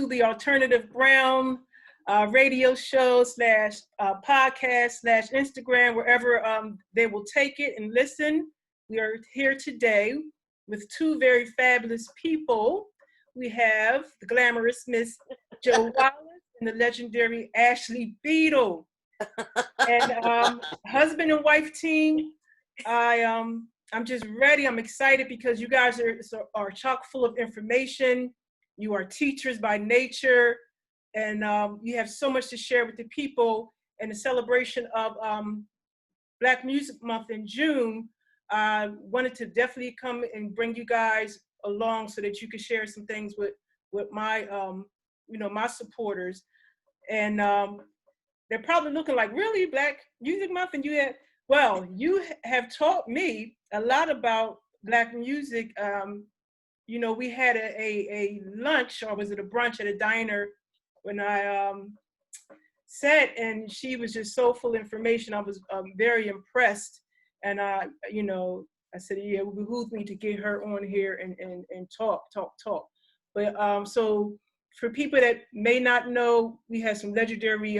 the Alternative Brown radio show slash podcast slash Instagram, wherever they will take it and listen. We are here today with two very fabulous people. We have the glamorous Miss Jo Wallace and the legendary Ashley Beedle. And husband and wife team, I'm just ready. I'm excited because you guys are chock full of information. You are teachers by nature, and you have so much to share with the people. And the celebration of Black Music Month in June, I wanted to definitely come and bring you guys along so that you could share some things with my, my supporters. And they're probably looking like, really, Black Music Month? And you have taught me a lot about Black music. We had a lunch, or was it a brunch at a diner when I sat, and she was just so full of information. I was very impressed. And I said, yeah, it would behoove me to get her on here and talk. But so for people that may not know, we had some legendary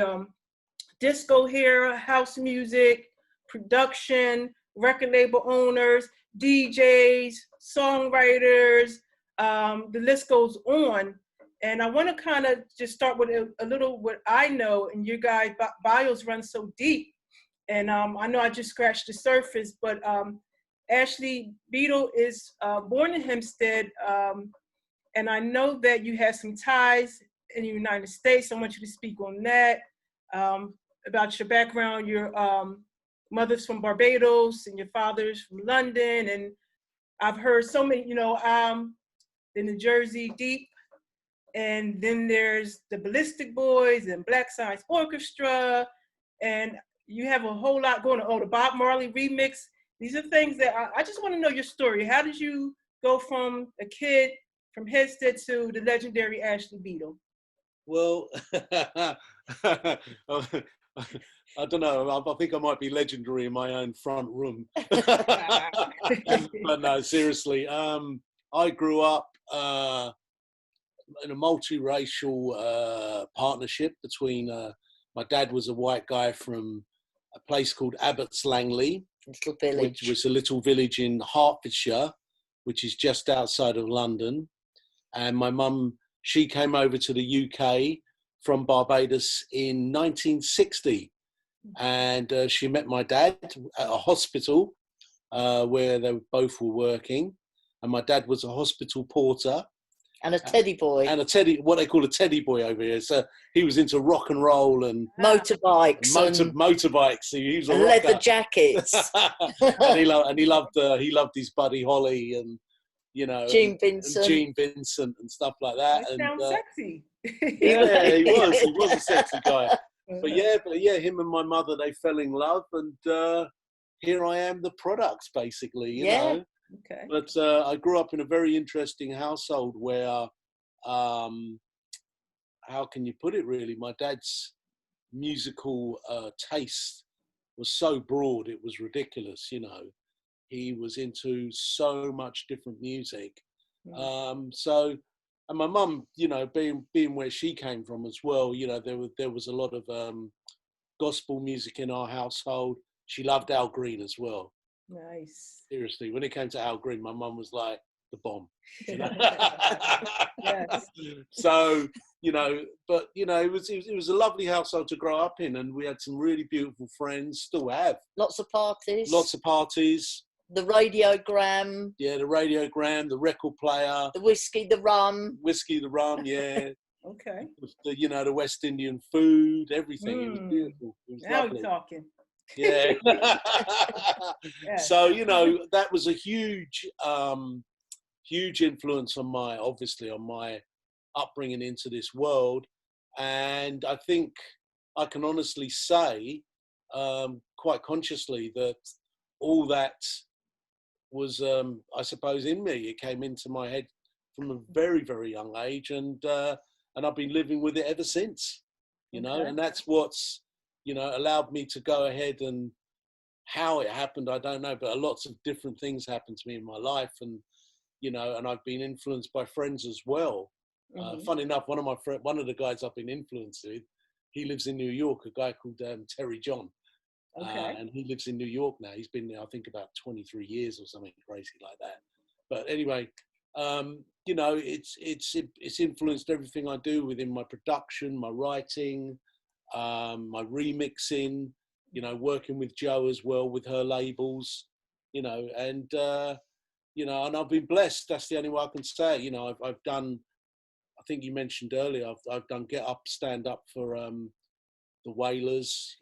disco here, house music, production, record label owners, DJs, songwriters, the list goes on. And I want to kind of just start with a little what I know, and your guys' bios run so deep. And I know I just scratched the surface, but Ashley Beedle is born in Hempstead. And I know that you have some ties in the United States. I want you to speak on that, about your background. Your mother's from Barbados and your father's from London. And I've heard so many, the New Jersey Deep. And then there's the Ballistic Boys and Black Science Orchestra. And you have a whole lot going on. Oh, the Bob Marley remix. These are things that I just want to know your story. How did you go from a kid from Hempstead to the legendary Ashley Beedle? Well, I don't know. I think I might be legendary in my own front room. But no, seriously. I grew up in a multiracial partnership between my dad was a white guy from a place called Abbots Langley, which was a little village in Hertfordshire, which is just outside of London. And my mum, she came over to the UK from Barbados in 1960. And she met my dad at a hospital where they both were working. And my dad was a hospital porter. And a teddy boy. And what they call a teddy boy over here. So he was into rock and roll and motorbikes. Motorbikes. He was a and rocker. Leather jackets. And he loved his Buddy Holly and, Gene Vincent and stuff like that. That sounds sexy. Yeah, he was a sexy guy. But yeah, him and my mother, they fell in love, and here I am, the product, basically, you know. Okay. But I grew up in a very interesting household where, how can you put it really? My dad's musical taste was so broad, it was ridiculous, He was into so much different music. And my mum, being where she came from as well, there was a lot of gospel music in our household. She loved Al Green as well. Nice. Seriously, when it came to Al Green, my mum was like the bomb. Yes. So, but it was a lovely household to grow up in, and we had some really beautiful friends. Still have. Lots of parties. The radiogram. Yeah, the radiogram, the record player. The whiskey, the rum, yeah. Okay. The West Indian food, everything. It was beautiful. It was now lovely. You're talking. Yeah. Yes. So, that was a huge influence on my upbringing into this world. And I think I can honestly say, quite consciously, that all that was, I suppose, in me. It came into my head from a very, very young age, and I've been living with it ever since, and that's what's, allowed me to go ahead. And how it happened, I don't know, but lots of different things happened to me in my life, and, and I've been influenced by friends as well. Funny enough, one of the guys I've been influenced with, he lives in New York, a guy called Terry John. Okay. And he lives in New York now. He's been there, I think, about 23 years or something crazy like that. But anyway, you know, it's influenced everything I do within my production, my writing, my remixing, you know, working with Jo as well with her labels, you know, and, you know, and I've been blessed. That's the only way I can say it. You know, I've done, I think you mentioned earlier, I've done Get Up, Stand Up for the Wailers,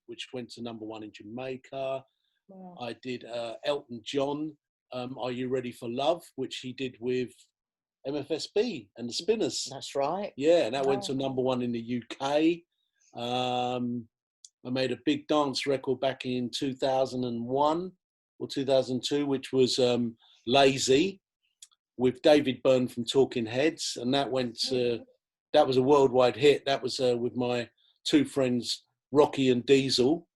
which went to #1 in Jamaica. Wow. I did Elton John, Are You Ready for Love, which he did with MFSB and the Spinners. That's right. Yeah, and that went to #1 in the UK. I made a big dance record back in 2001 or 2002, which was Lazy, with David Byrne from Talking Heads, and that went to, that was a worldwide hit. That was with my two friends, Rocky and Diesel.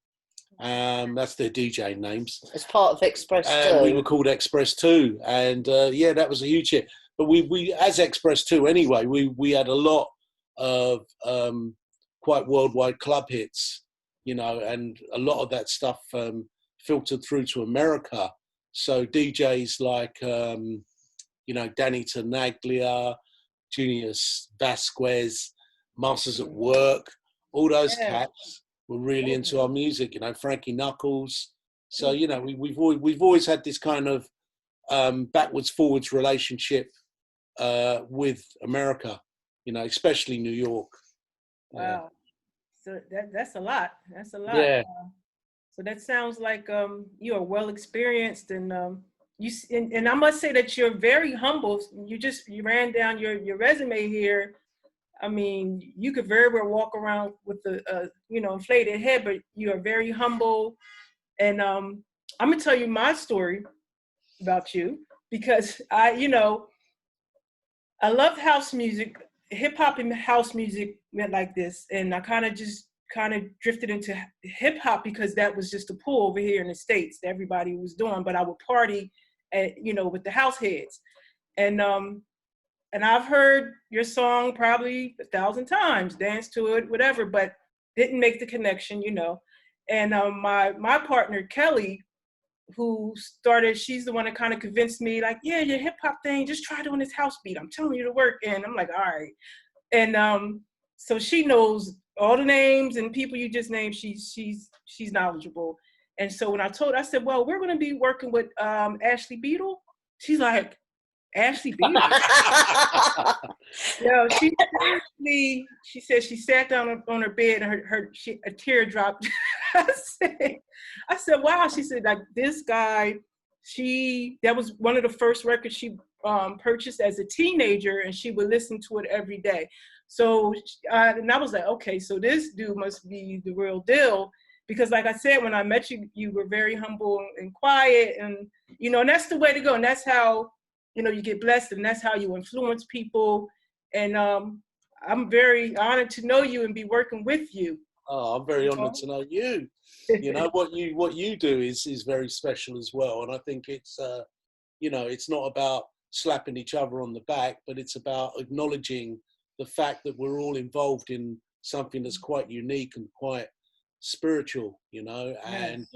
That's their DJ names. As part of Express 2. We were called Express 2, and yeah, that was a huge hit. But we as Express 2 anyway, we had a lot of quite worldwide club hits, you know, and a lot of that stuff filtered through to America. So DJs like you know, Danny Tenaglia, Junius Vasquez, Masters at Work, all those cats were really into our music, you know, Frankie Knuckles. So, you know, we've always had this kind of backwards forwards relationship with America, you know, especially New York. Wow. So that's a lot. That's a lot. Yeah. So that sounds like you are well experienced, and and I must say that you're very humble. You ran down your resume here. I mean, you could very well walk around with the you know, inflated head, but you are very humble. And I'm gonna tell you my story about you, because you know, I loved house music. Hip hop and house music went like this, and I kind of drifted into hip hop because that was just a pull over here in the States that everybody was doing. But I would party you know, with the house heads, and I've heard your song probably 1,000 times, danced to it, whatever, but didn't make the connection, you know. And my partner Kelly, who started, she's the one that kind of convinced me, like, yeah, your hip hop thing, just try doing this house beat. I'm telling you to work. And I'm like, all right. And so she knows all the names and people you just named. She's knowledgeable. And so when I told her, I said, well, we're going to be working with Ashley Beedle. She's like, Ashley Beedle? You know, she said she sat down on her bed and a tear dropped. I said, wow. She said, like, this guy, that was one of the first records she purchased as a teenager, and she would listen to it every day. So, and I was like, okay, so this dude must be the real deal. Because like I said, when I met you, you were very humble and quiet, and, you know, and that's the way to go. And that's how, you know, you get blessed, and that's how you influence people. And I'm very honored to know you and be working with you. Oh, I'm very honored to know you. You know, what you do is very special as well. And I think it's, you know, it's not about slapping each other on the back, but it's about acknowledging the fact that we're all involved in something that's quite unique and quite spiritual, you know. And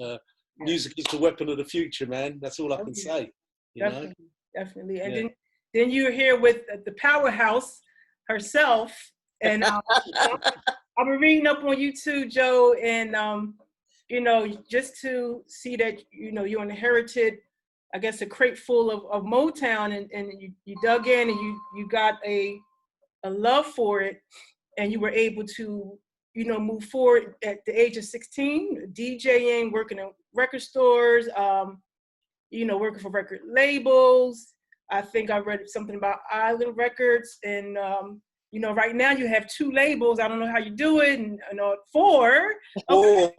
music is the weapon of the future, man. That's all I can say. You know? Definitely. And then you're here with the powerhouse herself. And I've been reading up on you too, Joe. And, you know, just to see that, you know, you inherited, I guess, a crate full of Motown, and you dug in, and you got a love for it, and you were able to, you know, move forward at the age of 16, DJing, working in record stores, you know, working for record labels. I think I read something about Island Records, and you know, right now you have 2 labels. I don't know how you do it, and 4, and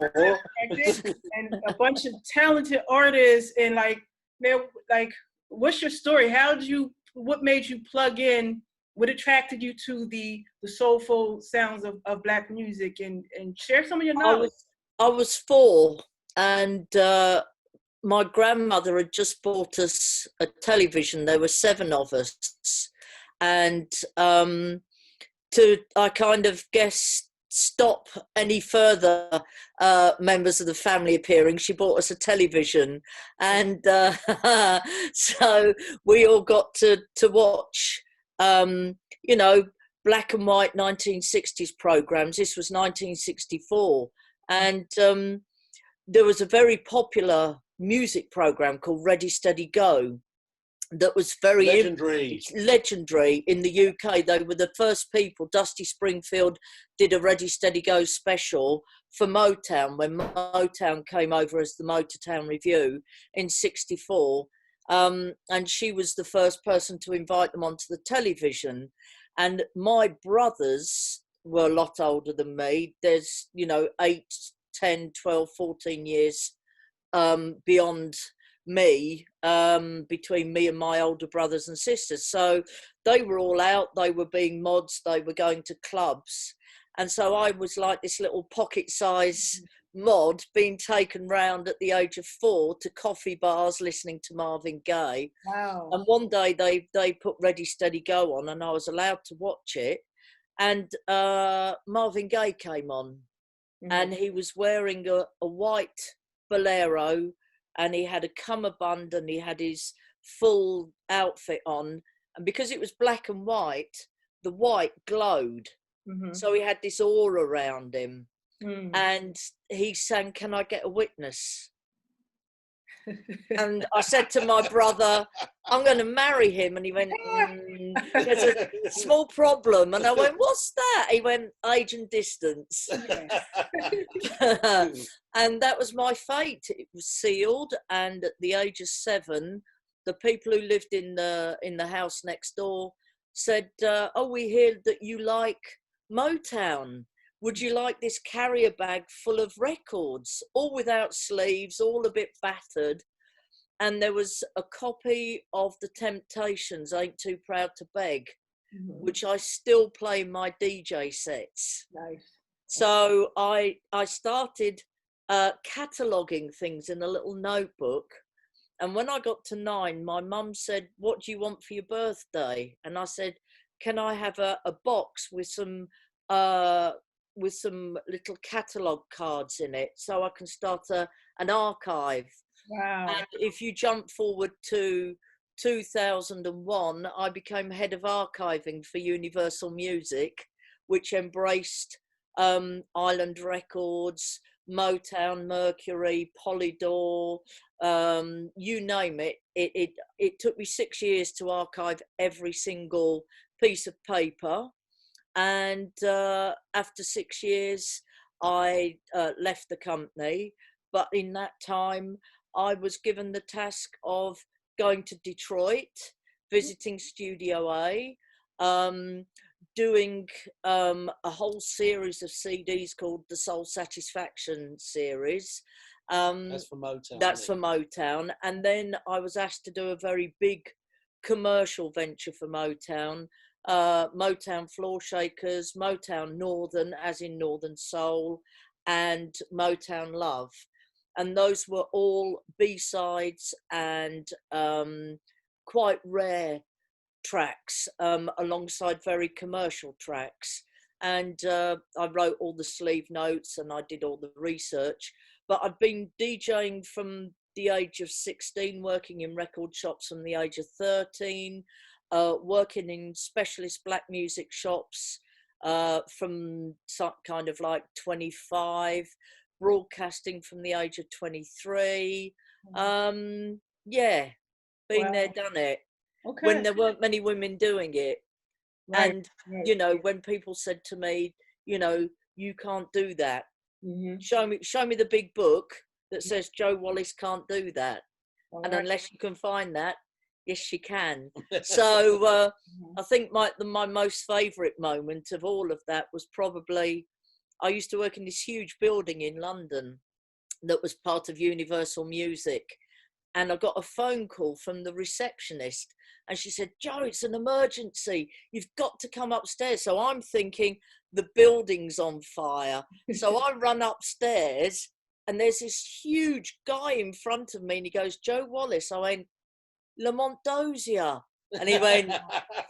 a bunch of talented artists. And like, man, like, what's your story? What made you plug in? What attracted you to the soulful sounds of Black music, and share some of your knowledge? I was 4, and my grandmother had just bought us a television. There were 7 of us, and I kind of guess stop any further members of the family appearing, she bought us a television, and so we all got to watch you know, black and white 1960s programs. This was 1964, and there was a very popular music program called Ready Steady Go that was very legendary in the UK. They were the first people. Dusty Springfield did a Ready Steady Go special for Motown when Motown came over as the Motortown Review in '64, and she was the first person to invite them onto the television. And my brothers were a lot older than me. There's, 8, 10, 12, 14 years beyond me, between me and my older brothers and sisters. So they were all out, they were being mods, they were going to clubs. And so I was like this little pocket-size mod being taken round at the age of 4 to coffee bars listening to Marvin Gaye. Wow. And one day they put Ready Steady Go on and I was allowed to watch it. And Marvin Gaye came on, and he was wearing a white bolero, and he had a cummerbund and he had his full outfit on. And because it was black and white, the white glowed. So he had this aura around him. And he sang, "Can I Get a Witness?" And I said to my brother, "I'm going to marry him." And he went, "There's a small problem." And I went, "What's that?" He went, "Age and distance." And that was my fate. It was sealed. And at the age of 7, the people who lived in the house next door said, "Oh, we hear that you like Motown. Would you like this carrier bag full of records, all without sleeves, all a bit battered?" And there was a copy of The Temptations, "Ain't Too Proud to Beg," which I still play in my DJ sets. Nice. So I started cataloguing things in a little notebook. And when I got to 9, my mum said, "What do you want for your birthday?" And I said, "Can I have a box with some little catalogue cards in it so I can start an archive?" Wow. And if you jump forward to 2001, I became head of archiving for Universal Music, which embraced Island Records, Motown, Mercury, Polydor, you name it. It took me 6 years to archive every single piece of paper. And after 6 years, I left the company. But in that time, I was given the task of going to Detroit, visiting Studio A, doing a whole series of CDs called the Soul Satisfaction series. That's for Motown. That's for Motown. And then I was asked to do a very big commercial venture for Motown. Motown Floor Shakers, Motown Northern, as in Northern Soul, and Motown Love. And those were all B-sides and quite rare tracks, alongside very commercial tracks. And I wrote all the sleeve notes and I did all the research. But I'd been DJing from the age of 16, working in record shops from the age of 13, working in specialist black music shops from kind of like 25, broadcasting from the age of 23. Yeah, been there, done it. Okay. When there weren't many women doing it. Right. And, Right. when people said to me, "You can't do that. Show me the big book that says Joe Wallace can't do that." All And right. unless you can find that, yes, she can. So I think my most favourite moment of all of that was probably, I used to work in this huge building in London that was part of Universal Music. And I got a phone call from the receptionist and she said, "Joe, it's an emergency. You've got to come upstairs." So I'm thinking the building's on fire. So I run upstairs and there's this huge guy in front of me and he goes, "Joe Wallace." I went, "Lamont Dozier." And he went,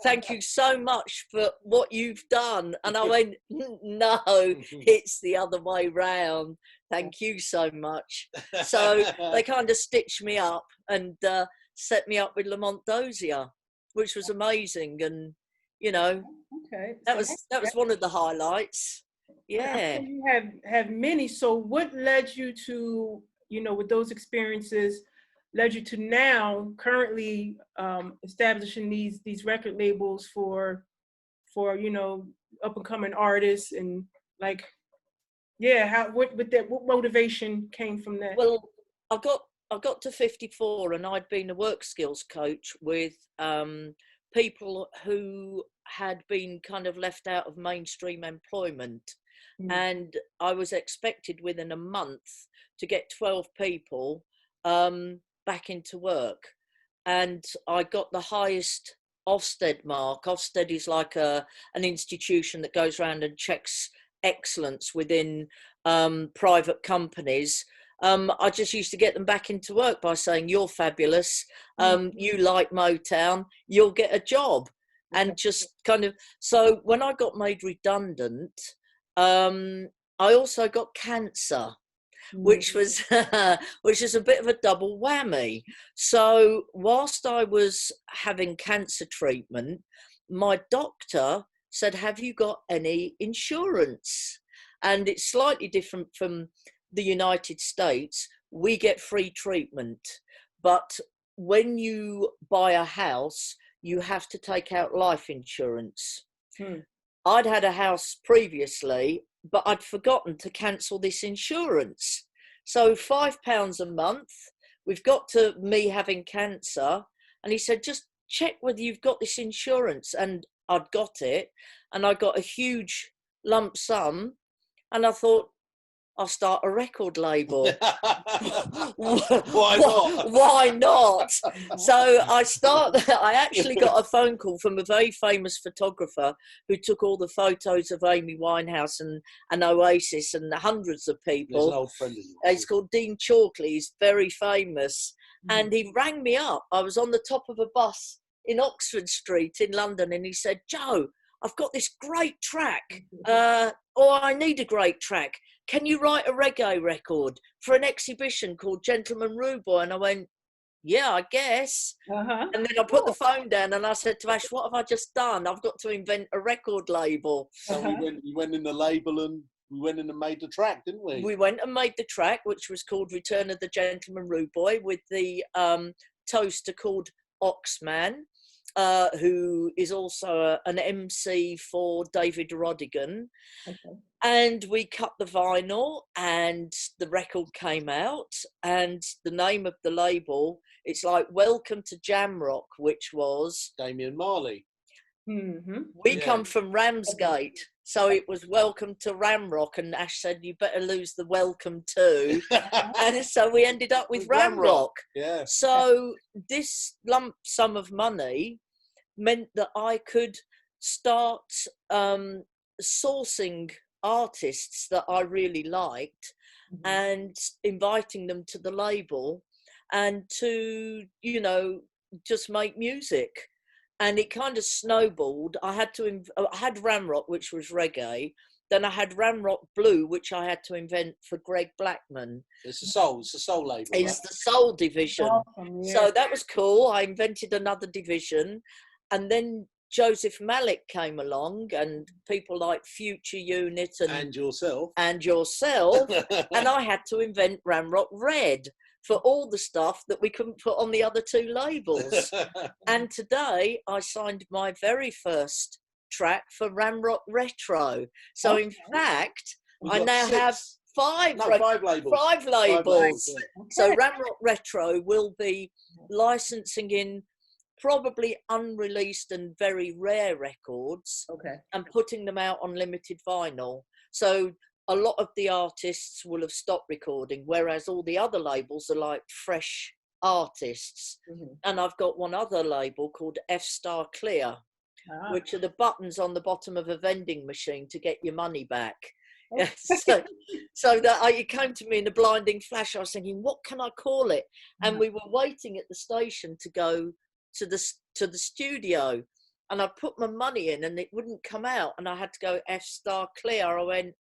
thank you so much for what you've done. And I went, no, it's the other way round. Thank you so much. So they kind of stitched me up and set me up with Lamont Dozier, which was amazing. And, you know, okay, that was one of the highlights. Yeah. You have many. So what led you to, you know, with those experiences, led you to now currently establishing these record labels for you know, up and coming artists, and like, yeah, what motivation came from that? Well, I got to 54 and I'd been a work skills coach with people who had been kind of left out of mainstream employment. And I was expected within a month to get 12 people back into work. And I got the highest Ofsted mark. Ofsted is like an institution that goes around and checks excellence within private companies. I just used to get them back into work by saying, you're fabulous, you like Motown, you'll get a job. And just kind of, so when I got made redundant, I also got cancer, which was which is a bit of a double whammy. So whilst I was having cancer treatment, my doctor said, have you got any insurance? And it's slightly different from the United States. We get free treatment, but when you buy a house, you have to take out life insurance. I'd had a house previously, but I'd forgotten to cancel this insurance. So £5 a month, we've got to me having cancer. And he said, just check whether you've got this insurance. And I'd got it, and I got a huge lump sum. And I thought, I'll start a record label. Why not? Why not? So I actually got a phone call from a very famous photographer who took all the photos of Amy Winehouse and Oasis and hundreds of people. There's an old friend of yours. He's called Dean Chalkley. He's very famous. And he rang me up. I was on the top of a bus in Oxford Street in London, and he said, Joe, I've got this great track, or I need a great track. Can you write a reggae record for an exhibition called Gentleman Rude Boy? And I went, yeah, I guess. And then I put the phone down and I said to Ash, what have I just done? I've got to invent a record label. So we went in the label and we went in and made the track, didn't we? We went and made the track, which was called Return of the Gentleman Rude Boy, with the toaster called Oxman, who is also an MC for David Rodigan. And we cut the vinyl and the record came out, and the name of the label, it's like Welcome to Jamrock, which was Damian Marley. We come from Ramsgate, so it was Welcome to Ramrock, and Ash said, you better lose the welcome to. And so we ended up with Ramrock. Yeah. So this lump sum of money meant that I could start sourcing artists that I really liked and inviting them to the label and to, you know, just make music. And it kind of snowballed. I had Ramrock, which was reggae. Then I had Ramrock Blue, which I had to invent for Greg Blackman. It's a soul label. It's the soul division. Awesome, yeah. So that was cool. I invented another division. And then Joseph Malik came along, and people like Future Unit and yourself. And I had to invent Ramrock Red for all the stuff that we couldn't put on the other two labels. And today I signed my very first track for Ramrock Retro. So in fact, I now have five labels. Five labels. Yeah. So Ramrock Retro will be licensing in probably unreleased and very rare records, and putting them out on limited vinyl. So a lot of the artists will have stopped recording, whereas all the other labels are like fresh artists. And I've got one other label called F Star Clear, which are the buttons on the bottom of a vending machine to get your money back. So that it came to me in a blinding flash. I was thinking, what can I call it? And we were waiting at the station to go to the to the studio, and I put my money in and it wouldn't come out, and I had to go F Star Clear. I went,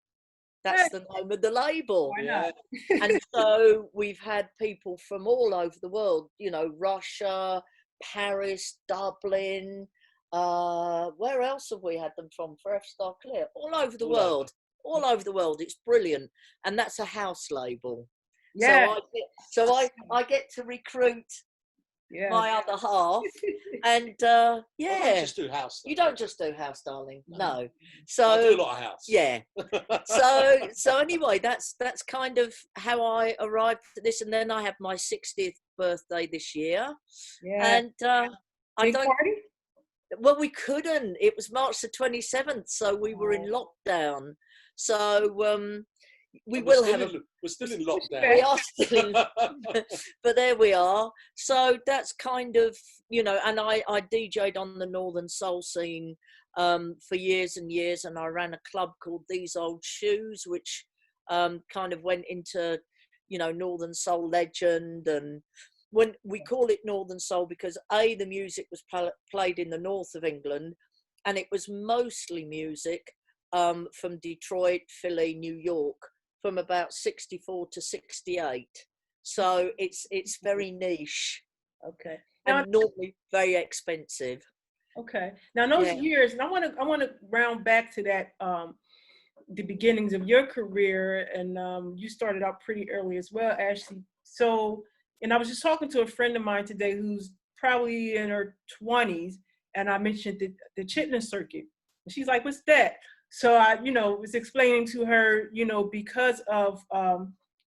that's the name of the label. Why not? And so we've had people from all over the world, you know, Russia, Paris, Dublin, where else have we had them from for F Star Clear? All over the world. All over the world. It's brilliant. And that's a house label. Yeah. So I get to recruit my other half, and I don't just do house. you don't just do house, darling. No. So I do a lot of house. Yeah. So anyway, that's kind of how I arrived at this, and then I had my 60th birthday this year. Yeah. And I don't. Party? Well, we couldn't. It was March the 27th, so we were in lockdown. So we will have we're still in lockdown. We are still in, but there we are. So that's kind of, you know, and I DJ'd on the Northern Soul scene for years and years, and I ran a club called These Old Shoes, which kind of went into, you know, Northern Soul legend. And when we call it Northern Soul because the music was played in the north of England, and it was mostly music from Detroit, Philly, New York, from about 64 to 68. So it's very niche. Okay. And normally very expensive. Okay. Now those years, and I want to round back to that the beginnings of your career, and you started out pretty early as well, Ashley. So, and I was just talking to a friend of mine today who's probably in her 20s, and I mentioned the Chitlin circuit. And she's like, "What's that?" So I, you know, was explaining to her, you know, because of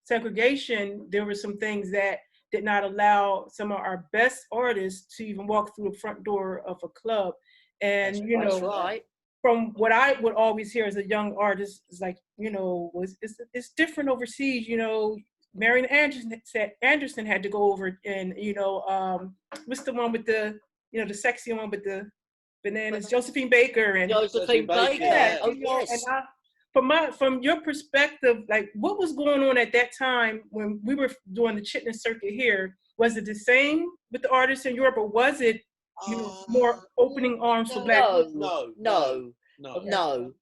segregation, there were some things that did not allow some of our best artists to even walk through the front door of a club. And, you know, from what I would always hear as a young artist, is like, you know, it's different overseas. You know, Marian Anderson had to go over and, you know, what's the one with the, you know, the sexy one with the bananas, Josephine Baker. And Josephine Baker. Yeah, Oh, you know, yes. And from your perspective, like, what was going on at that time when we were doing the Chitlin circuit here? Was it the same with the artists in Europe, or was it, you know, more opening arms for Black people? No.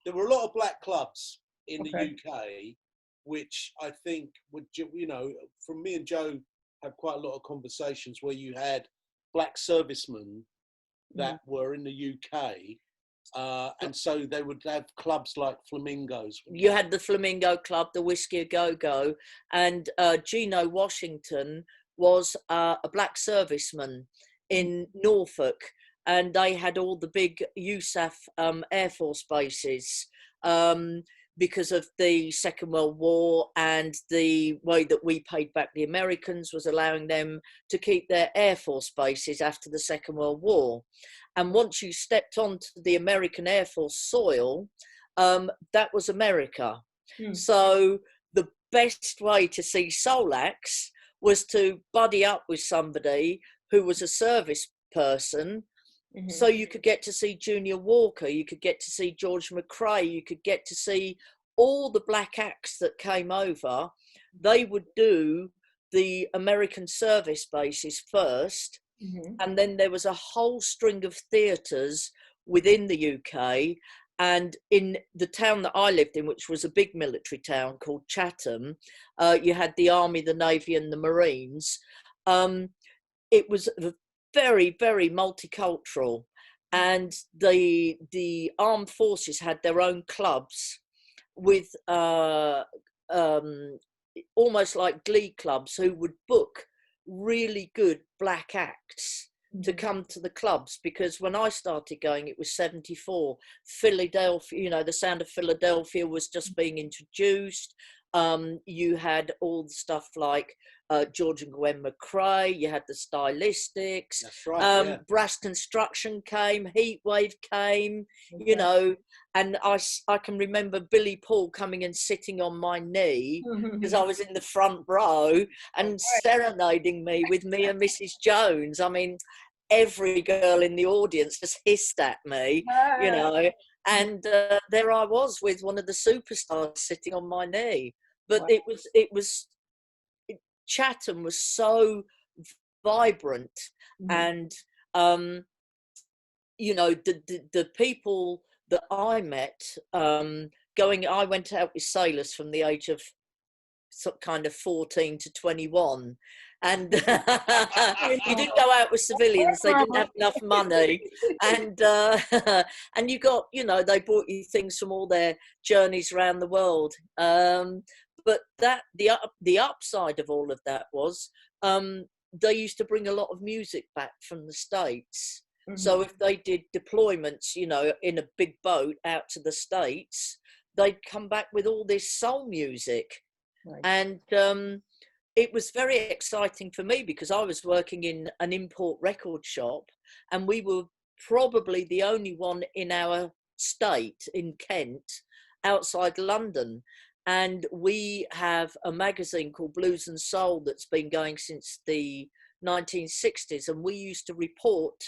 There were a lot of black clubs in the UK, which I think would, you know, from me and Joe had quite a lot of conversations where you had black servicemen that were in the UK, and so they would have clubs like Flamingos. You had the Flamingo Club, the Whiskey A Go Go, and Gino Washington was a black serviceman in Norfolk, and they had all the big USAF Air Force bases because of the Second World War, and the way that we paid back the Americans was allowing them to keep their Air Force bases after the Second World War. And once you stepped onto the American Air Force soil, that was America. So the best way to see soul acts was to buddy up with somebody who was a service person. So you could get to see Junior Walker, you could get to see George McRae, you could get to see all the black acts that came over. They would do the American service bases first, and then there was a whole string of theatres within the UK. And in the town that I lived in, which was a big military town called Chatham, you had the Army, the Navy and the Marines. It was very, very multicultural, and the armed forces had their own clubs with almost like glee clubs who would book really good black acts to come to the clubs. Because when I started going, it was 74. Philadelphia, you know, the sound of Philadelphia was just being introduced. You had all the stuff like George and Gwen McRae, you had the Stylistics, that's right, Brass Construction came, Heatwave came, you know, and I can remember Billy Paul coming and sitting on my knee because I was in the front row and serenading me with Me and Mrs. Jones. I mean, every girl in the audience just hissed at me, you know, and there I was with one of the superstars sitting on my knee. But it was Chatham was so vibrant, and you know, the people that I met, I went out with sailors from the age of some kind of 14 to 21, and you didn't go out with civilians, they didn't have enough money, and and you got, you know, they brought you things from all their journeys around the world, but that the upside of all of that was they used to bring a lot of music back from the States. So if they did deployments, you know, in a big boat out to the States, they'd come back with all this soul music. Right. And it was very exciting for me because I was working in an import record shop, and we were probably the only one in our state, in Kent, outside London. And we have a magazine called Blues and Soul that's been going since the 1960s, and we used to report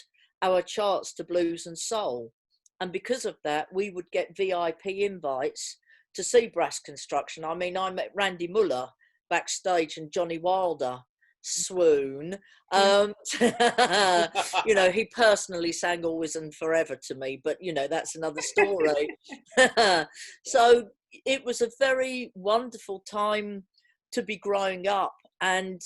our charts to Blues and Soul. And because of that, we would get VIP invites to see Brass Construction. I mean, I met Randy Muller backstage and Johnny Wilder swoon. You know, he personally sang Always and Forever to me, but, you know, that's another story. So it was a very wonderful time to be growing up, and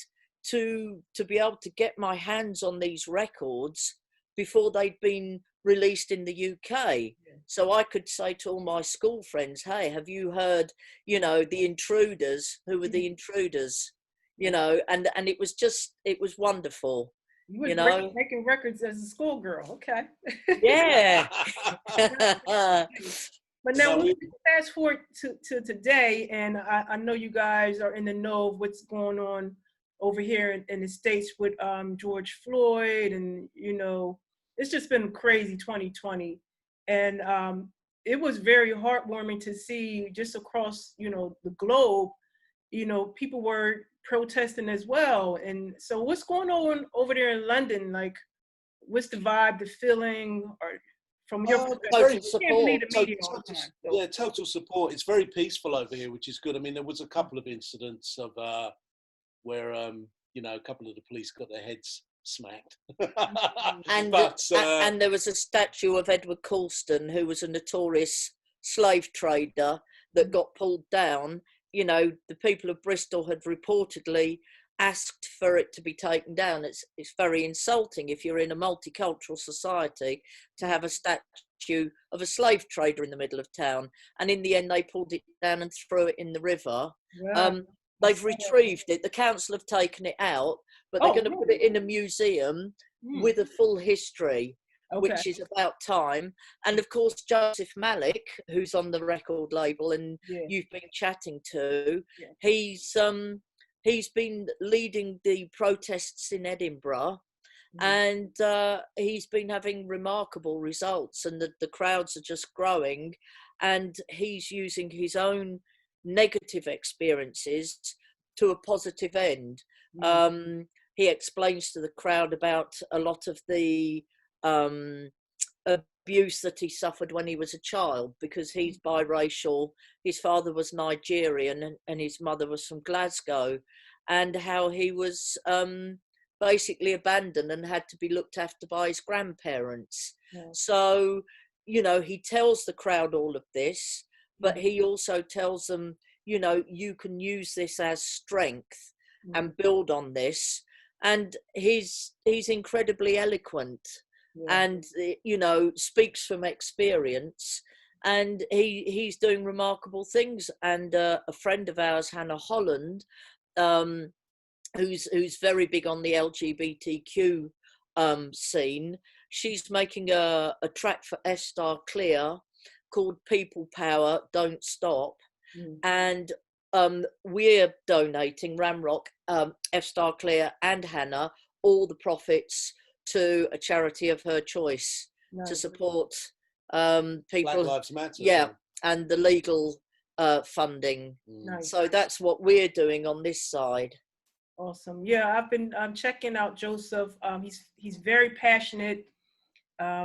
to be able to get my hands on these records before they'd been released in the UK. So I could say to all my school friends, hey, have you heard, you know, the Intruders? Who were the Intruders? You know, and it was wonderful. You know, making records as a schoolgirl. Okay. Yeah. But now we fast forward to today, and I know you guys are in the know of what's going on over here in the States with George Floyd, and, you know, it's just been crazy 2020. And it was very heartwarming to see just across, you know, the globe, you know, people were protesting as well. And so what's going on over there in London? Like, what's the vibe, the feeling, or from your total support? Total support. It's very peaceful over here, which is good. I mean, there was a couple of incidents of where, you know, a couple of the police got their heads smacked. And there was a statue of Edward Colston, who was a notorious slave trader, that got pulled down. You know, the people of Bristol had reportedly asked for it to be taken down. It's very insulting if you're in a multicultural society to have a statue of a slave trader in the middle of town. And in the end, they pulled it down and threw it in the river. Yeah. They've retrieved it. The council have taken it out, but they're going to put it in a museum with a full history, which is about time. And of course, Joseph Malik, who's on the record label and you've been chatting to, he's been leading the protests in Edinburgh, and he's been having remarkable results, and the crowds are just growing, and he's using his own negative experiences to a positive end. He explains to the crowd about a lot of the abuse that he suffered when he was a child, because he's biracial. His father was Nigerian and his mother was from Glasgow, and how he was basically abandoned and had to be looked after by his grandparents. So, you know, he tells the crowd all of this, but he also tells them, you know, you can use this as strength and build on this. And he's incredibly eloquent and, you know, speaks from experience, and he's doing remarkable things. And a friend of ours, Hannah Holland, who's very big on the LGBTQ scene, she's making a track for F-Star Clear called People Power Don't Stop. And we're donating, Ramrock, F-Star Clear and Hannah, all the profits to a charity of her choice to support people. Black Lives Matter. Yeah, and the legal funding. So that's what we're doing on this side. Awesome. Yeah, I've been checking out Joseph. He's very passionate.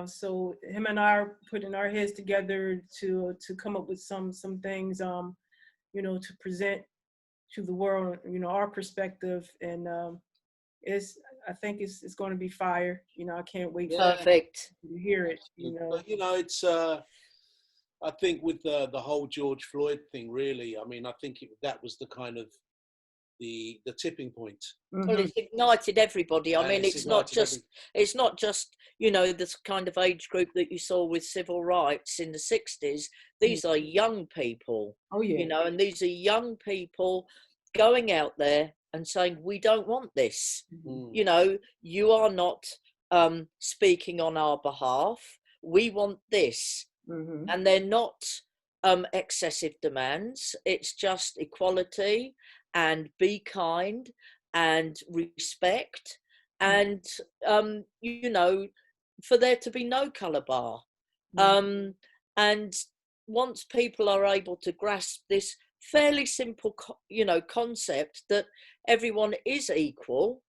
So him and I are putting our heads together to come up with some things, you know, to present to the world, you know, our perspective. And I think it's going to be fire. You know, I can't wait Perfect. to hear it. You know, but, you know, it's. I think with the whole George Floyd thing, really. I mean, I think that was the kind of the tipping point. Well, it's ignited everybody. I mean, it's not just you know, this kind of age group that you saw with civil rights in the 60s. These are young people. Oh yeah. You know, and these are young people going out there and saying, we don't want this. You know, you are not speaking on our behalf. We want this. And they're not excessive demands. It's just equality and be kind and respect and you know, for there to be no colour bar. And once people are able to grasp this fairly simple you know, concept that everyone is equal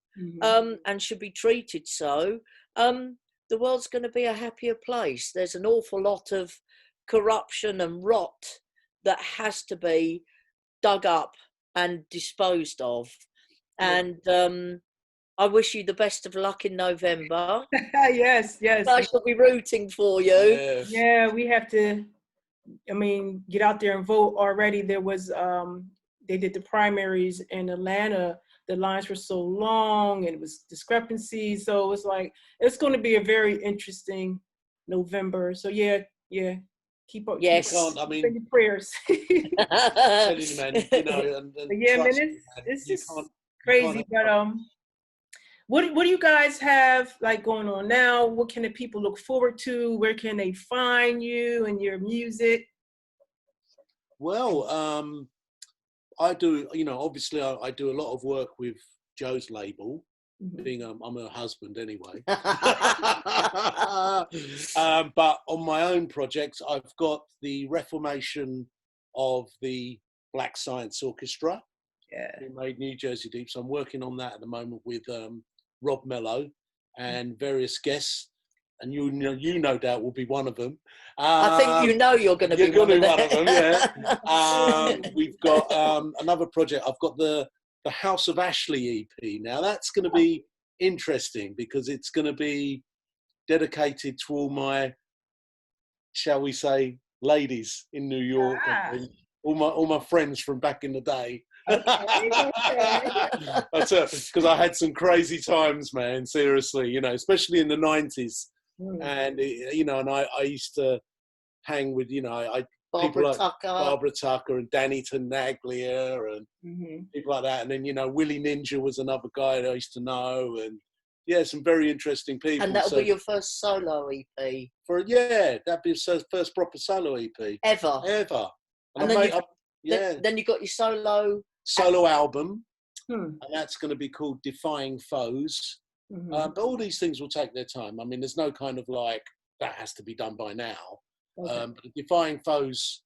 and should be treated so, the world's going to be a happier place. There's an awful lot of corruption and rot that has to be dug up and disposed of. And I wish you the best of luck in November. Yes. I shall be rooting for you. Yeah, we have to, I mean, get out there and vote already. There was, they did the primaries in Atlanta. The lines were so long and it was discrepancies. So it's like, it's going to be a very interesting November. So yeah. Keep up. Yes. I mean, your prayers. telling you, man, you know, and yeah, man, it's just crazy. But what do you guys have like going on now? What can the people look forward to? Where can they find you and your music? Well, I do, you know, obviously I do a lot of work with Joe's label, being I'm her husband anyway. But on my own projects, I've got the reformation of the Black Science Orchestra. Who made New Jersey Deep. So I'm working on that at the moment with Rob Mello and various guests. And you no doubt will be one of them. I think you know you're going to be one of them. Yeah. We've got another project. I've got the House of Ashley EP. Now that's going to be interesting because it's going to be dedicated to all my, shall we say, ladies in New York, and all my friends from back in the day. That's it, because I had some crazy times, man. Seriously, you know, especially in the 90s. And you know, and I used to hang with, you know, people like Barbara Tucker and Danny Tenaglia and people like that. And then, you know, Willie Ninja was another guy that I used to know, and some very interesting people. And that'll be your first solo EP. That'd be the first proper solo EP ever. And then you got your solo album, and that's going to be called Defying Foes. But all these things will take their time. I mean, there's no kind of like that has to be done by now. But the Defying Foes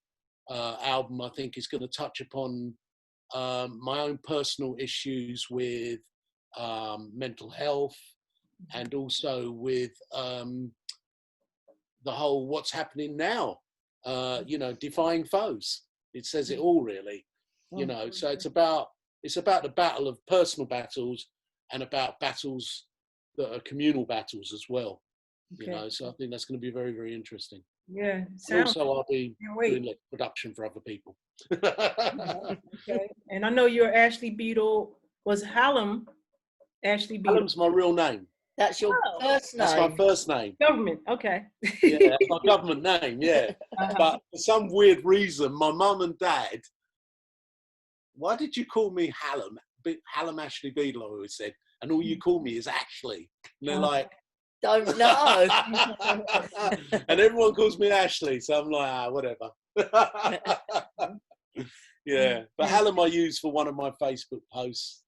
album, I think, is going to touch upon my own personal issues with mental health, and also with the whole what's happening now. You know, defying foes. It says it all, really. You know, so it's about the battle of personal battles and about battles that are communal battles as well. You know, so I think that's going to be very, very interesting. Yeah. And also, I'll be doing like production for other people. And I know your Ashley Beedle was Hallam. Ashley Beedle. Hallam's my real name. That's your first name. That's my first name. Government. Okay. Yeah, that's my government name. Yeah. But for some weird reason, my mum and dad. Why did you call me Hallam? Hallam Ashley Beedle, I always said. And all you call me is Ashley. And they're like, don't know. And everyone calls me Ashley. So I'm like, whatever. Yeah. But Hallam I use for one of my Facebook posts.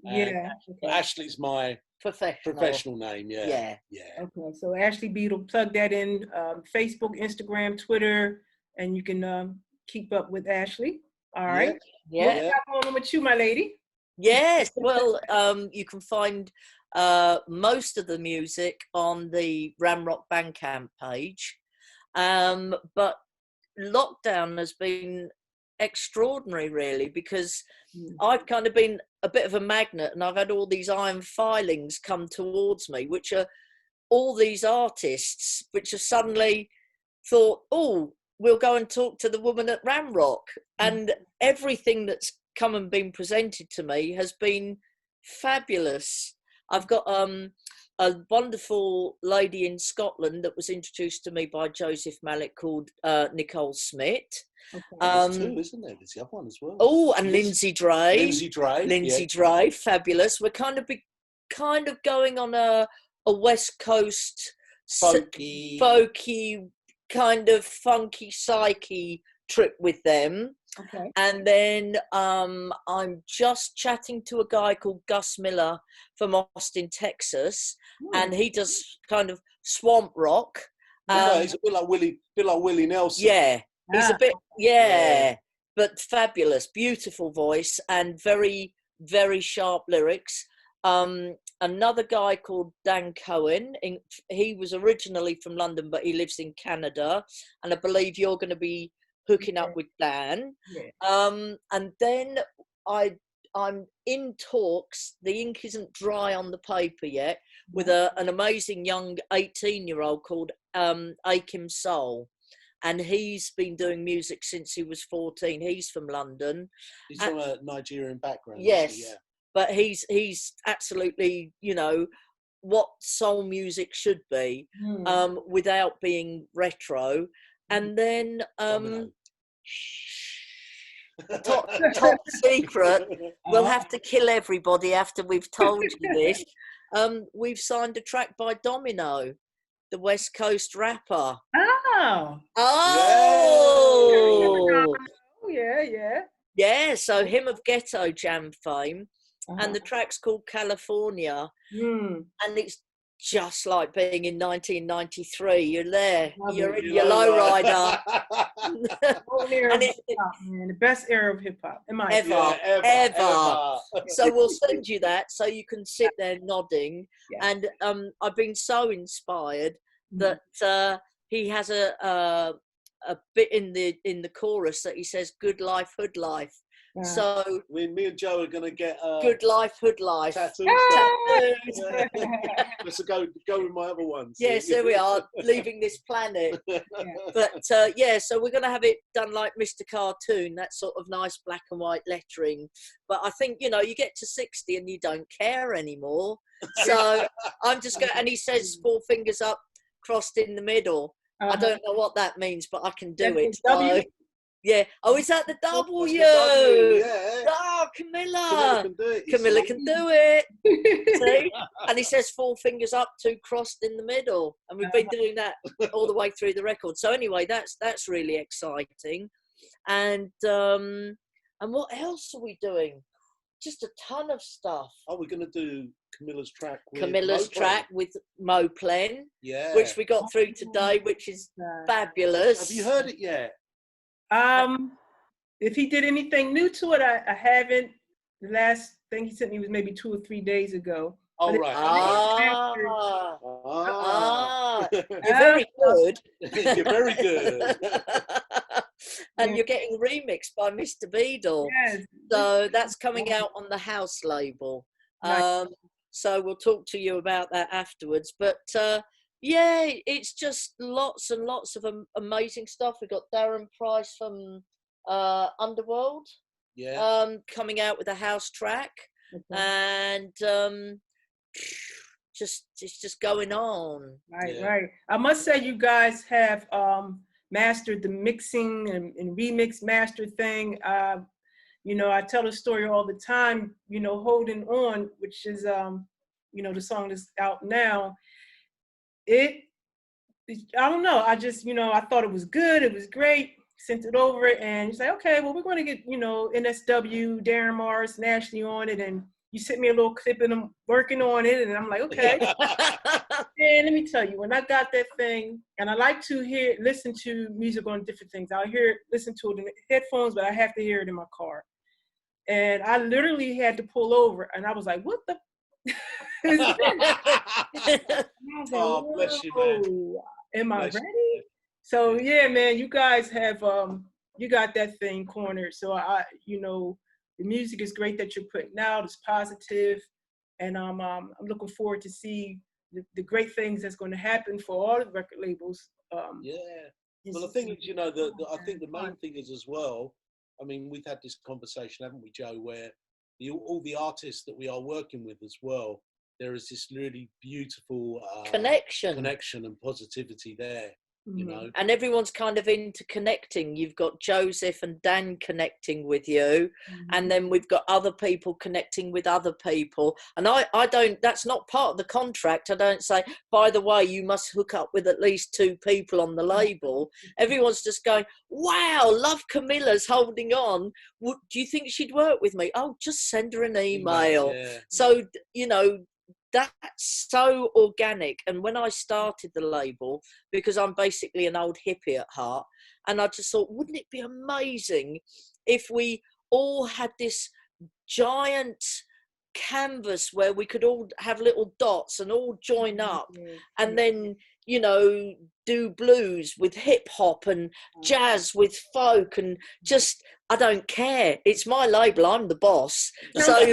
But Ashley's my professional name. Yeah. Okay. So Ashley Beedle, plug that in. Facebook, Instagram, Twitter, and you can keep up with Ashley. All right. Yeah. What's going on with you, my lady? Yes, well, you can find most of the music on the Ramrock Bandcamp page, but lockdown has been extraordinary, really, because I've kind of been a bit of a magnet, and I've had all these iron filings come towards me, which are all these artists which have suddenly thought, oh, we'll go and talk to the woman at Ramrock. And everything that's come and been presented to me has been fabulous. I've got a wonderful lady in Scotland that was introduced to me by Joseph Malik called Nicole Smith. There's two, isn't there? There's the other one as well. Oh, and Lindsay Dray. Lindsay Dray, fabulous. We're kind of going on a West Coast folky kind of funky psyche trip with them. Okay. And then I'm just chatting to a guy called Gus Miller from Austin, Texas, and he does kind of swamp rock. He's a bit like Willie Nelson. Yeah, he's a bit, but fabulous, beautiful voice and very, very sharp lyrics. Another guy called Dan Cohen. He was originally from London, but he lives in Canada, and I believe you're going to be hooking up with Dan. And then I'm in talks. The ink isn't dry on the paper yet, with an amazing young 18-year-old called Akim Soul. And he's been doing music since he was 14. He's from London. He's from a Nigerian background. Yes. Yeah. But he's absolutely, what soul music should be, without being retro. And then top secret, we'll have to kill everybody after we've told you this. We've signed a track by Domino, the West Coast rapper. Yeah, so him of Ghetto Jam fame. And the track's called California. And it's just like being in 1993. You're there. You're in your lowrider. The best era of hip-hop. Ever. So we'll send you that so you can sit there nodding. And I've been so inspired that he has a bit in the chorus that he says, "Good life, hood life." So me and Joe are going to get good life, hood life. Tattoos. Let's go with my other ones. Yes, there we are, leaving this planet. But so we're going to have it done like Mr. Cartoon, that sort of nice black and white lettering. But I think, you get to 60 and you don't care anymore. So I'm just going, and he says 4 fingers up, crossed in the middle. I don't know what that means, but I can do it. So. Yeah. Oh, is that the W? Oh, Camilla can do it. See? And he says 4 fingers up, 2 crossed in the middle. And we've been doing that all the way through the record. So anyway, that's really exciting. And what else are we doing? Just a ton of stuff. Oh, we're going to do Camilla's track with Moplen. Yeah. Which we got through today, which is fabulous. Have you heard it yet? If he did anything new to it, I haven't. The last thing he sent me was maybe 2 or 3 days ago. Oh, right. You're very good. You're very good. And you're getting remixed by Mr. Beedle. Yes. So that's coming out on the House label. Nice. So we'll talk to you about that afterwards. But it's just lots and lots of amazing stuff. We've got Darren Price from Underworld coming out with a house track. And it's just going on. Right. I must say you guys have mastered the mixing and remix master thing. I tell the story all the time, Holding On, which is, the song that's out now. I don't know. I just, I thought it was good. It was great. Sent it over and you say, okay, well, we're going to get, NSW, Darren Morris, and Ashley on it. And you sent me a little clip and I'm working on it. And I'm like, okay. And let me tell you, when I got that thing, and I like to listen to music on different things. I'll listen to it in headphones, but I have to hear it in my car. And I literally had to pull over and I was like, what the? Oh, bless you, man. Am I ready? So yeah, man, you guys have you got that thing cornered. So you know, the music is great that you're putting out. It's positive, and I'm looking forward to see the great things that's going to happen for all the record labels. Yeah. Well, the thing is, you know, I think the main thing is as well. I mean, we've had this conversation, haven't we, Joe? Where all the artists that we are working with as well, there is this really beautiful connection and positivity there. You know, and everyone's kind of interconnecting. You've got Joseph and Dan connecting with you, and then we've got other people connecting with other people. And I don't, that's not part of the contract. I don't say, by the way, you must hook up with at least 2 people on the label. Everyone's just going, wow, love Camilla's holding on. Do you think she'd work with me? Oh, just send her an email. Yeah. So, you know, that's so organic. And when I started the label, because I'm basically an old hippie at heart, and I just thought, wouldn't it be amazing if we all had this giant canvas where we could all have little dots and all join up, and then, you know, do blues with hip hop and jazz with folk, and just, I don't care, it's my label, I'm the boss, so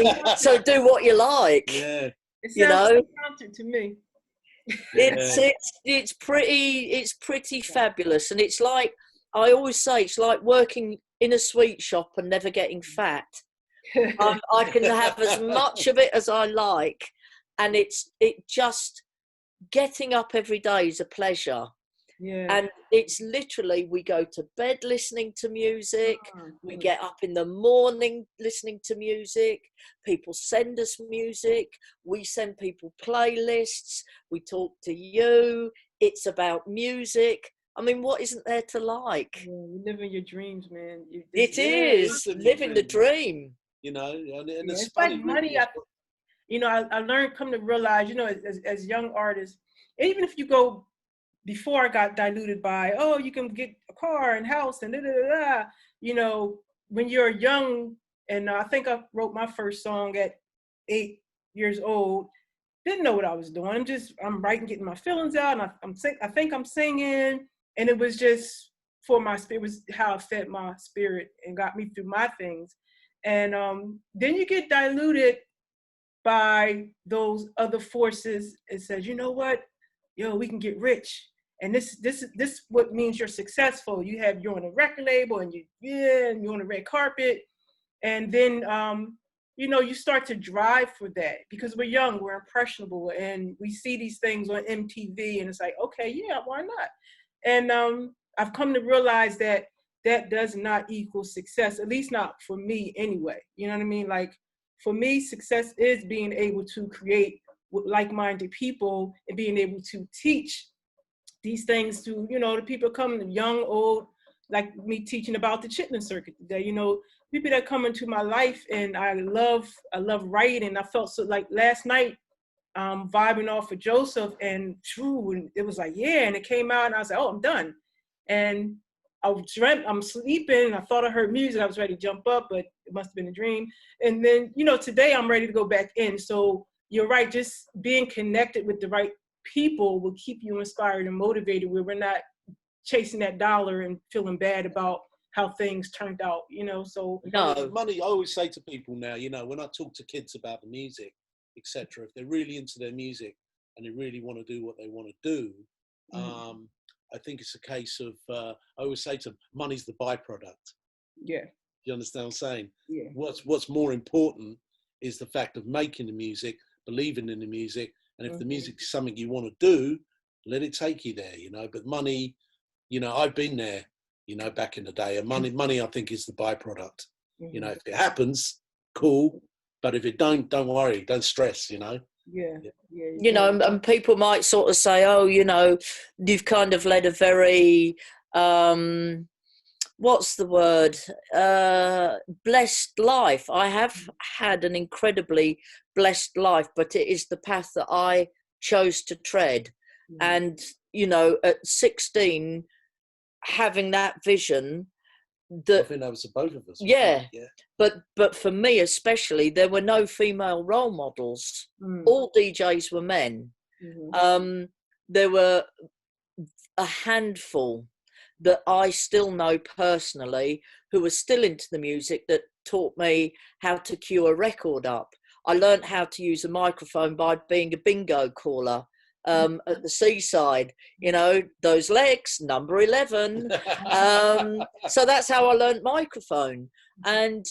do what you like. Yeah. It you sounds know, like a concert to me. It's pretty fabulous. And it's like, I always say, it's like working in a sweet shop and never getting fat. I can have as much of it as I like, and it just, getting up every day is a pleasure. And it's literally, we go to bed listening to music, we get up in the morning listening to music, people send us music, we send people playlists, we talk to you, it's about music. I mean, what isn't there to like? You live in your dreams, man. It is living the dream. You know, and it's funny, like money. You know, I learned, come to realize, you know, as young artists, even if you go, before I got diluted by, oh, you can get a car and house and da-da-da-da. You know, when you're young, and I think I wrote my first song at 8 years old, didn't know what I was doing. I'm writing, getting my feelings out, and I think I'm singing, and it was just for my spirit, it was how it fed my spirit and got me through my things. And then you get diluted by those other forces and says, you know what, yo, we can get rich. And this what means you're successful. You're on a record label, and you're on a red carpet. And then, you know, you start to drive for that, because we're young, we're impressionable, and we see these things on MTV, and it's like, okay, yeah, why not? And I've come to realize that does not equal success, at least not for me anyway. You know what I mean? Like, for me, success is being able to create with like-minded people and being able to teach these things to, you know, the people coming, young, old, like me teaching about the Chitlin Circuit today, you know, people that come into my life. And I love writing. I felt so, like last night, vibing off of Joseph, and it was like, yeah, and it came out, and I was like, oh, I'm done. And I'm sleeping, I thought I heard music, I was ready to jump up, but it must have been a dream. And then, you know, today I'm ready to go back in. So you're right, just being connected with the right people will keep you inspired and motivated, where we're not chasing that dollar and feeling bad about how things turned out, you know. So money, I always say to people now, you know, when I talk to kids about the music, etc., if they're really into their music and they really want to do what they want to do, I think it's a case of, I always say to them, money's the byproduct. Yeah. You understand what I'm saying? Yeah. What's more important is the fact of making the music, believing in the music, and if the music is something you want to do, let it take you there, you know. But money, you know, I've been there, you know, back in the day, and money I think is the byproduct. You know, if it happens, cool, but if it don't worry, don't stress, you know. Yeah. You know, and people might sort of say, oh, you know, you've kind of led a very, what's the word, blessed life. I have had an incredibly blessed life, but it is the path that I chose to tread. And, you know, at 16, having that vision, I think that was for both of us. Yeah. But for me especially, there were no female role models. All DJs were men. There were a handful. that I still know personally who are still into the music that taught me how to cue a record up. I learned how to use a microphone by being a bingo caller at the seaside, you know, those legs, number 11. So that's how I learned microphone. And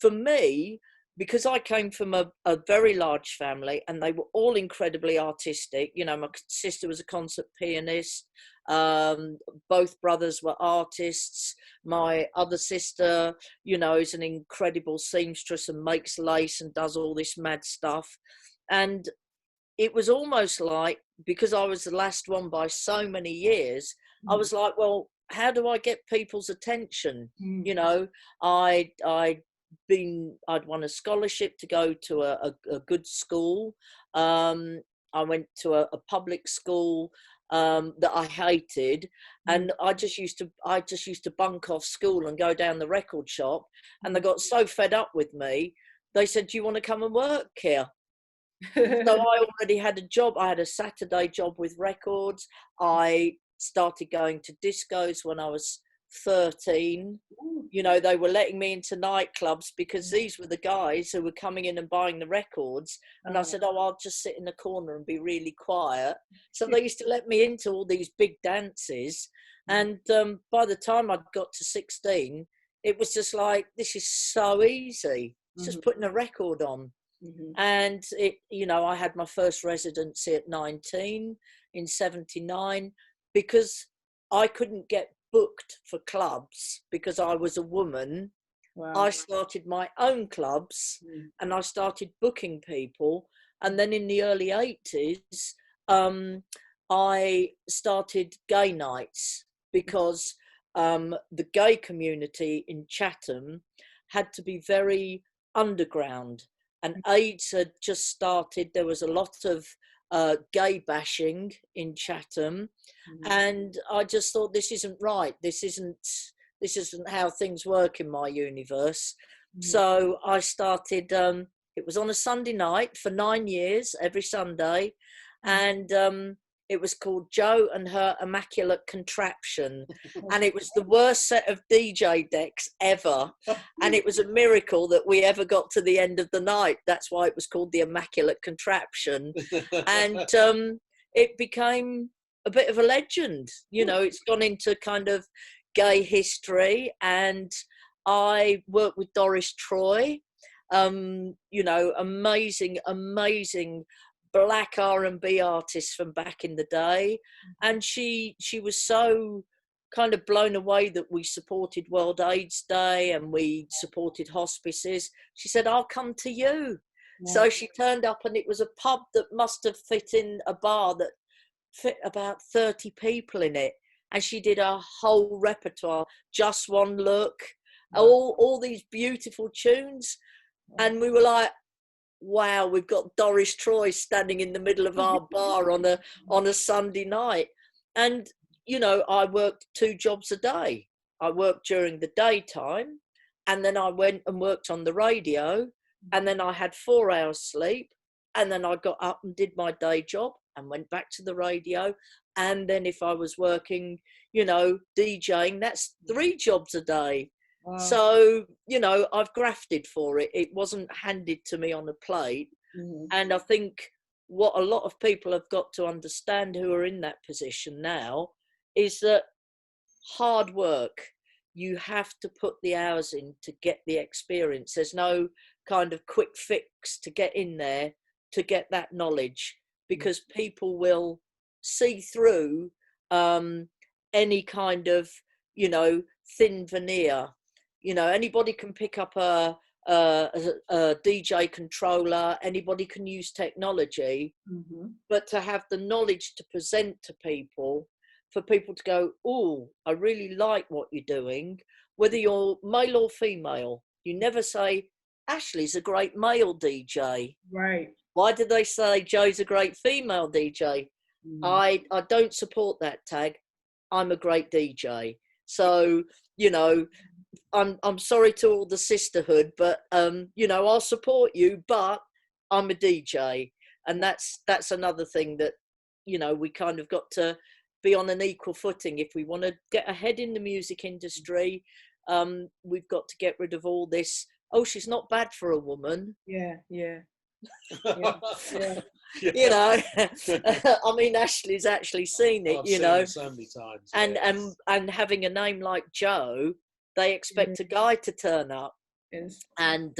for me, because I came from a very large family and they were all incredibly artistic, you know, my sister was a concert pianist, both brothers were artists. My other sister, you know, is an incredible seamstress and makes lace and does all this mad stuff. And it was almost like, because I was the last one by so many years, I was like, well, how do I get people's attention? You know, I'd won a scholarship to go to a good school. I went to a public school that I hated, and I just used to bunk off school and go down the record shop, and they got so fed up with me, they said, do you want to come and work here? So I already had a job. I had a Saturday job with records. I started going to discos when I was 13. You know, they were letting me into nightclubs because these were the guys who were coming in and buying the records. And I said, oh, I'll just sit in the corner and be really quiet. So they used to let me into all these big dances. And by the time I'd got to 16, it was just like, this is so easy. It's just putting a record on. And it, you know, I had my first residency at 19 in 79 because I couldn't get booked for clubs because I was a woman. Wow. I started my own clubs and I started booking people. And then in the early 80s, I started gay nights because the gay community in Chatham had to be very underground. And AIDS had just started. There was a lot of gay bashing in Chatham, and I just thought, this isn't right. This isn't how things work in my universe. So I started. It was on a Sunday night for 9 years, every Sunday, and it was called Joe and Her Immaculate Contraption. And it was the worst set of DJ decks ever. And it was a miracle that we ever got to the end of the night. That's why it was called the Immaculate Contraption. And it became a bit of a legend. You know, it's gone into kind of gay history. And I worked with Doris Troy, you know, amazing Black R&B artist from back in the day, and she was so kind of blown away that we supported World AIDS Day and we supported hospices. She said, I'll come to you. So she turned up, and it was a pub that must have fit in a bar that fit about 30 people in it, and she did a whole repertoire, Just One Look, all these beautiful tunes, and we were like, wow, we've got Doris Troy standing in the middle of our bar on a Sunday night. And, you know, I worked 2 jobs a day. I worked during the daytime, and then I went and worked on the radio, and then I had 4 hours sleep, and then I got up and did my day job and went back to the radio. And then if I was working, you know, DJing, that's 3 jobs a day. Wow. So, you know, I've grafted for it. It wasn't handed to me on a plate. And I think what a lot of people have got to understand who are in that position now is that hard work, you have to put the hours in to get the experience. There's no kind of quick fix to get in there to get that knowledge, because people will see through any kind of, you know, thin veneer. You know, anybody can pick up a DJ controller, anybody can use technology, but to have the knowledge to present to people, for people to go, oh, I really like what you're doing, whether you're male or female. You never say, Ashley's a great male DJ. Right. Why did they say Joe's a great female DJ? I don't support that tag. I'm a great DJ. So, you know, I'm sorry to all the sisterhood, but you know, I'll support you, but I'm a DJ, and that's another thing that, you know, we kind of got to be on an equal footing. If we want to get ahead in the music industry, we've got to get rid of all this, oh, she's not bad for a woman. Yeah. You know, I mean, Ashley's actually seen it, I've you seen know, it so many times. and having a name like Joe, they expect a guy to turn up. Yes. And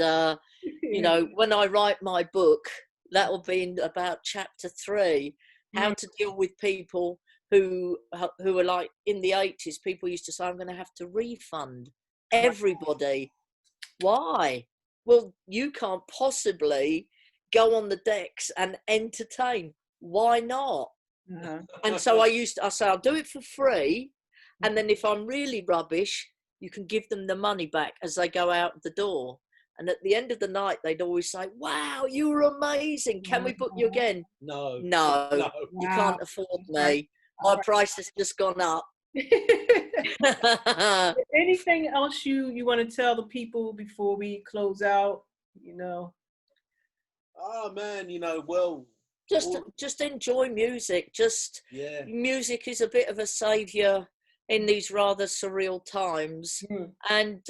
you know, when I write my book, that will be in about chapter 3, how to deal with people who are like, in the 80s, people used to say, I'm going to have to refund everybody. Why? Well, you can't possibly go on the decks and entertain. Why not? And so I say, I'll do it for free. And then if I'm really rubbish, you can give them the money back as they go out the door. And at the end of the night, they'd always say, wow, you were amazing. Can we book you again? No. You can't afford me. My price has just gone up. Anything else you want to tell the people before we close out, you know? Oh man, you know, well, just enjoy music. Music is a bit of a savior in these rather surreal times. And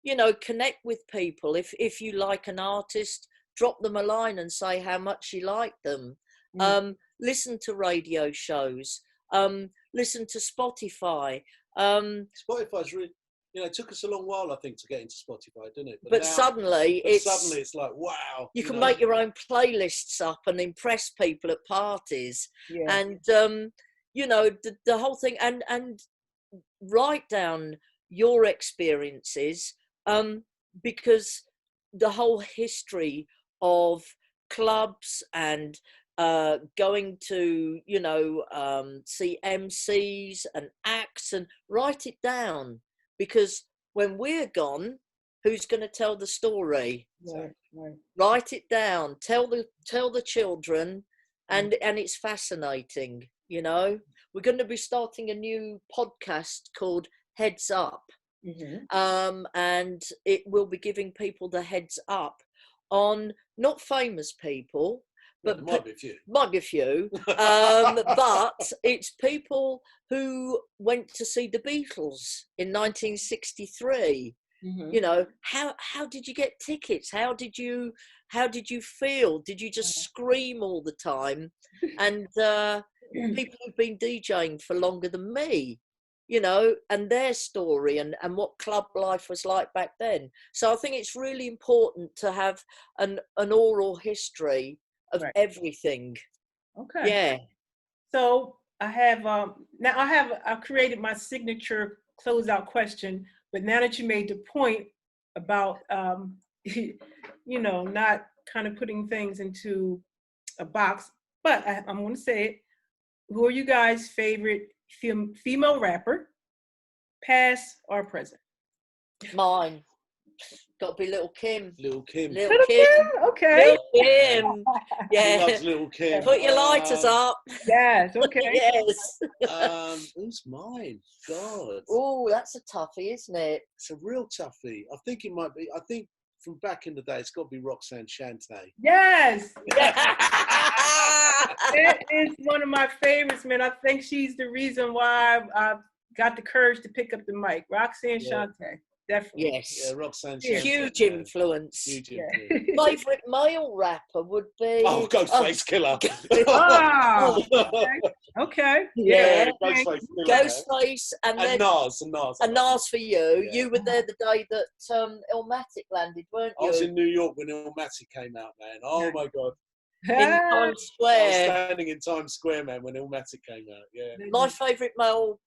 you know, connect with people. If you like an artist, drop them a line and say how much you like them. Listen to radio shows, listen to Spotify. Spotify's really, you know, it took us a long while, I think, to get into Spotify, didn't it? But suddenly it's like, wow. You can make your own playlists up and impress people at parties. And, you know, the whole thing, and write down your experiences, because the whole history of clubs and going to, you know, see MCs and acts, and write it down, because when we're gone, who's going to tell the story? Write it down, tell the children, and it's fascinating. You know, we're going to be starting a new podcast called Heads Up. And it will be giving people the heads up on not famous people, but there might be a few. Might be a few. But it's people who went to see the Beatles in 1963. You know, how did you get tickets? How did you feel? Did you just scream all the time? And people who've been DJing for longer than me, you know, and their story and what club life was like back then. So I think it's really important to have an oral history of everything. Okay. Yeah. So I have I've created my signature closeout question, but now that you made the point about you know, not kind of putting things into a box, but I'm going to say it. Who are you guys' favorite female rapper, past or present? Mine. Got to be Little Kim. Little Kim. Little Kim? Okay. Little Kim. Yeah. He loves Little Kim. Put your lighters up. Yes, okay. Yes. Who's mine? God. Oh, that's a toughie, isn't it? It's a real toughie. I think it might be. I think from back in the day, it's got to be Roxanne Shante. Yes. That is one of my favorites, man. I think she's the reason why I got the courage to pick up the mic. Roxanne Shante. Definitely. Yes. Yeah, Roxanne Yeah. Shante. Huge influence. Huge Yeah. influence. Favourite male rapper would be... Oh, Ghostface Killer. Oh, okay. Yeah. Ghostface Killer. Ghostface and then... Nas. And Nas for you. Yeah. You were there the day that Illmatic landed, weren't you? I was in New York when Illmatic came out, man. Oh, my God. In Times I was Square. standing in Times Square, man, when Illmatic came out. Yeah. My favourite male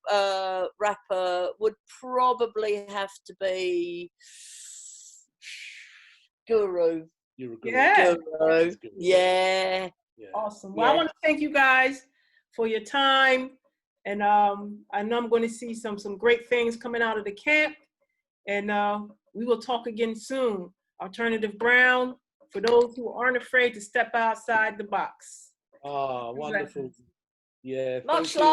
rapper would probably have to be Guru. You're a good Yeah. Guru. Yeah. Awesome. Well, I want to thank you guys for your time. And I know I'm going to see some great things coming out of the camp. And we will talk again soon. Alternative Brown, for those who aren't afraid to step outside the box. Oh, wonderful. Yeah. Much thank you. love.